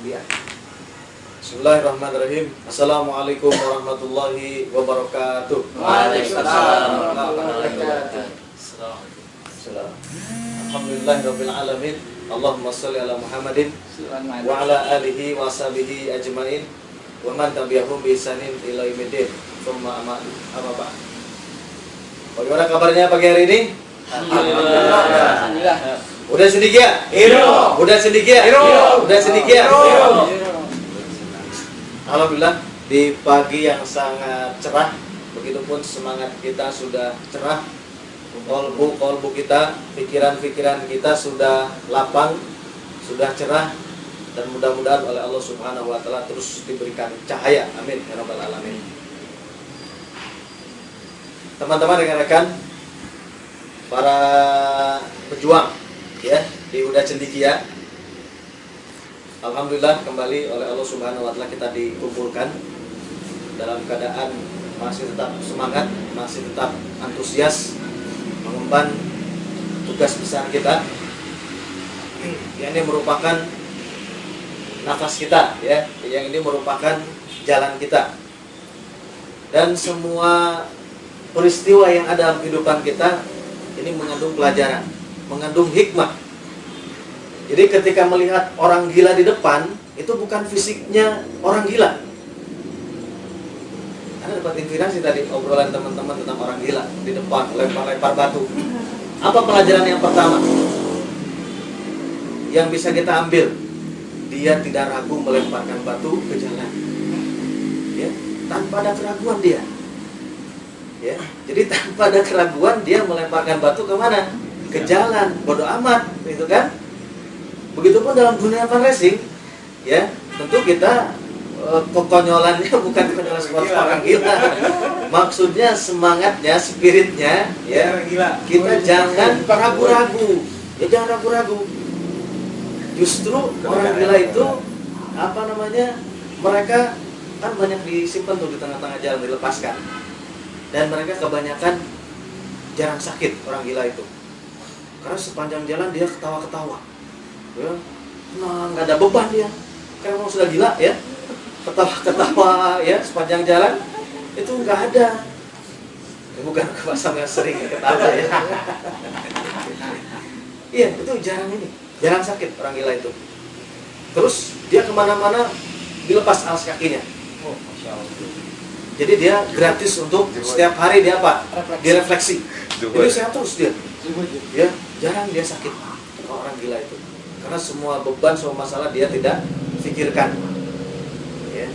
Dia. Bismillahirrahmanirrahim. Assalamualaikum warahmatullahi wabarakatuh. Waalaikumsalam warahmatullahi wabarakatuh. Alhamdulillahirabbil alamin. Allahumma shalli ala Muhammadin wa ala alihi wa sahbihi ajmain wa man tabi'ahum bi ihsanin ila yaumiddin. Tsumma amma ba'd. Bagaimana kabarnya pagi hari ini? Alhamdulillah. Udah sedikit? Hiro. Udah sedikit? Hiro. Udah sedikit? Hiro. Alhamdulillah di pagi yang sangat cerah, begitupun semangat kita sudah cerah, kolbu kita, pikiran-pikiran kita sudah lapang, sudah cerah, dan mudah-mudahan oleh Allah Subhanahu wa taala terus diberikan cahaya. Amin ya rabbal alamin. Teman-teman, rekan-rekan, para pejuang ya di Huda Cendekia, alhamdulillah kembali oleh Allah Subhanahu wa taala kita dikumpulkan dalam keadaan masih tetap semangat, masih tetap antusias mengemban tugas besar kita. Yang ini merupakan nafas kita ya, yang ini merupakan jalan kita. Dan semua peristiwa yang ada dalam kehidupan kita ini mengandung pelajaran, mengandung hikmah. Jadi ketika melihat orang gila di depan, itu bukan fisiknya orang gila. Anda dapat inspirasi tadi obrolan teman-teman tentang orang gila di depan, lempar-lempar batu. Apa pelajaran yang pertama yang bisa kita ambil? Dia tidak ragu melemparkan batu ke jalan, ya, tanpa ada keraguan dia. Ya, jadi tanpa ada keraguan dia melemparkan batu ke mana? Ke jalan. Bodoh amat, gitu kan? Begitupun dalam dunia fun racing, ya, tentu kita kekonyolannya bukan kekonyolan seperti orang gila. Maksudnya semangatnya, spiritnya, ya, kita jangan ragu-ragu. Ya, jangan ragu-ragu. Justru orang gila itu mereka kan banyak disimpan tuh di tengah-tengah jalan, dilepaskan. Dan mereka kebanyakan jarang sakit orang gila itu. Karena sepanjang jalan dia ketawa-ketawa. Ya, nah, nggak ada beban dia. Karena mau sudah gila ya, ketawa-ketawa ya sepanjang jalan itu nggak ada. Ya, bukan kebasam yang sering ketawa ya. Iya, itu jarang sakit orang gila itu. Terus dia kemana-mana dilepas alas kakinya. Oh, Masya Allah. Jadi dia gratis untuk setiap hari dia apa? Direfleksi. Jadi sehat terus dia. Ya, jarang dia sakit orang gila itu. Karena semua beban, semua masalah dia tidak pikirkan. Ya.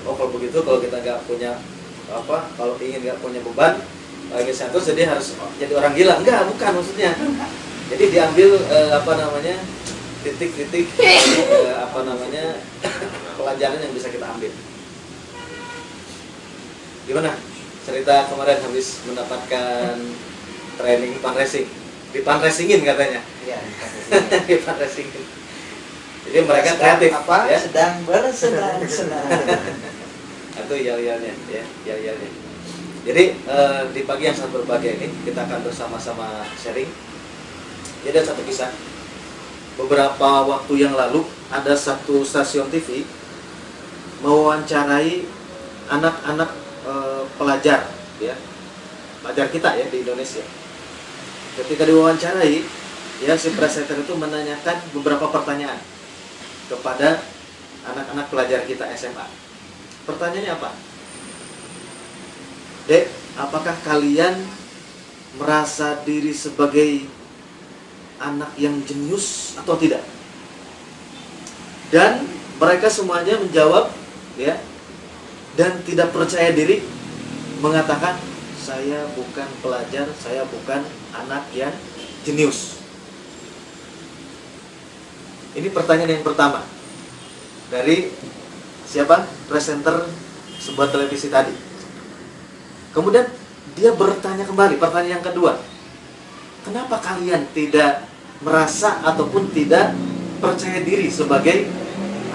Oh, kalau begitu, kalau kita nggak punya kalau ingin nggak punya beban, lagi satu, jadi harus jadi orang gila. Enggak, bukan maksudnya. Jadi diambil titik-titik pelajaran yang bisa kita ambil. Gimana cerita kemarin habis mendapatkan training fun racing? Di fun racingin katanya. Iya, Di fun racingin. Jadi mereka kreatif ya. Sedang bersenang-senang. Itu yel-yelnya ya, yel-yelnya. Jadi di pagi yang sangat berbahagia ini kita akan bersama-sama sharing. Jadi ada satu kisah. Beberapa waktu yang lalu ada satu stasiun TV mewawancarai anak-anak pelajar ya, pelajar kita ya di Indonesia. Ketika diwawancarai, ya, si presenter itu menanyakan beberapa pertanyaan kepada anak-anak pelajar kita SMA. Pertanyaannya apa? Dek, apakah kalian merasa diri sebagai anak yang jenius atau tidak? Dan mereka semuanya menjawab, ya, dan tidak percaya diri, mengatakan, saya bukan pelajar, saya bukan anak yang jenius. Ini pertanyaan yang pertama dari siapa? Presenter sebuah televisi tadi. Kemudian dia bertanya kembali, pertanyaan yang kedua, kenapa kalian tidak merasa ataupun tidak percaya diri sebagai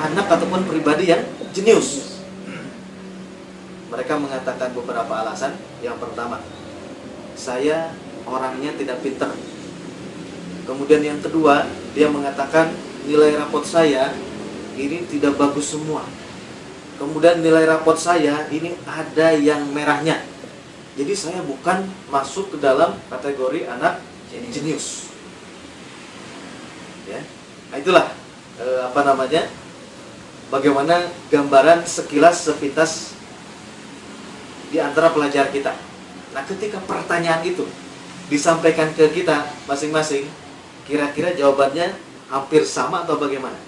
anak ataupun pribadi yang jenius? Mereka mengatakan beberapa alasan. Yang pertama, saya orangnya tidak pintar. Kemudian yang kedua, dia mengatakan nilai rapot saya ini tidak bagus semua. Kemudian nilai raport saya ini ada yang merahnya. Jadi saya bukan masuk ke dalam kategori anak jenius. Ya. Nah, itulah bagaimana gambaran sekilas sepintas di antara pelajar kita. Nah, ketika pertanyaan itu disampaikan ke kita masing-masing, kira-kira jawabannya hampir sama atau bagaimana?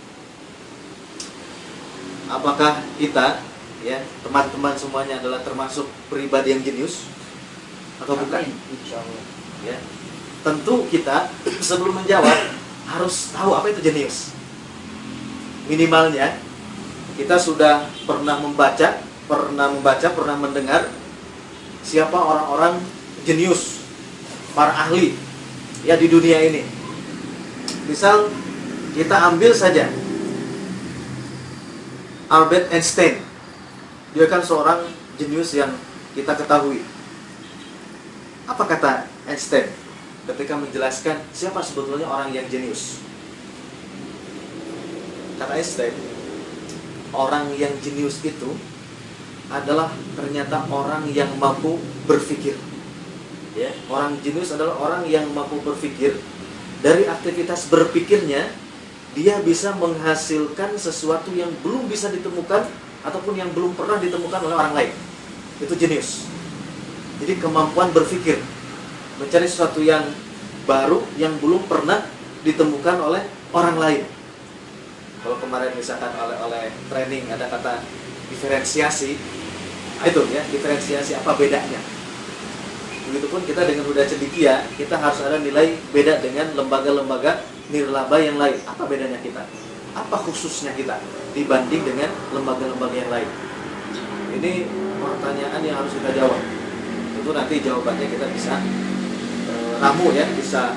Apakah kita, ya, teman-teman semuanya adalah termasuk pribadi yang jenius atau bukan? Insyaallah. Ya. Tentu kita sebelum menjawab harus tahu apa itu jenius. Minimalnya kita sudah pernah membaca, pernah mendengar siapa orang-orang jenius, para ahli ya di dunia ini. Misal kita ambil saja Albert Einstein. Dia kan seorang jenius yang kita ketahui. Apa kata Einstein ketika menjelaskan siapa sebetulnya orang yang jenius? Kata Einstein, orang yang jenius itu adalah ternyata orang yang mampu berpikir. Ya, orang jenius adalah orang yang mampu berpikir. Dari aktivitas berpikirnya, dia bisa menghasilkan sesuatu yang belum bisa ditemukan ataupun yang belum pernah ditemukan oleh orang lain. Itu jenius. Jadi kemampuan berpikir, mencari sesuatu yang baru yang belum pernah ditemukan oleh orang lain. Kalau kemarin misalkan oleh training ada kata diferensiasi, itu ya, diferensiasi apa bedanya. Begitupun kita dengan Huda Cendikia, kita harus ada nilai beda dengan lembaga-lembaga nirlaba yang lain. Apa bedanya kita? Apa khususnya kita dibanding dengan lembaga-lembaga yang lain? Ini pertanyaan yang harus kita jawab. Tentu nanti jawabannya kita bisa ramu ya, bisa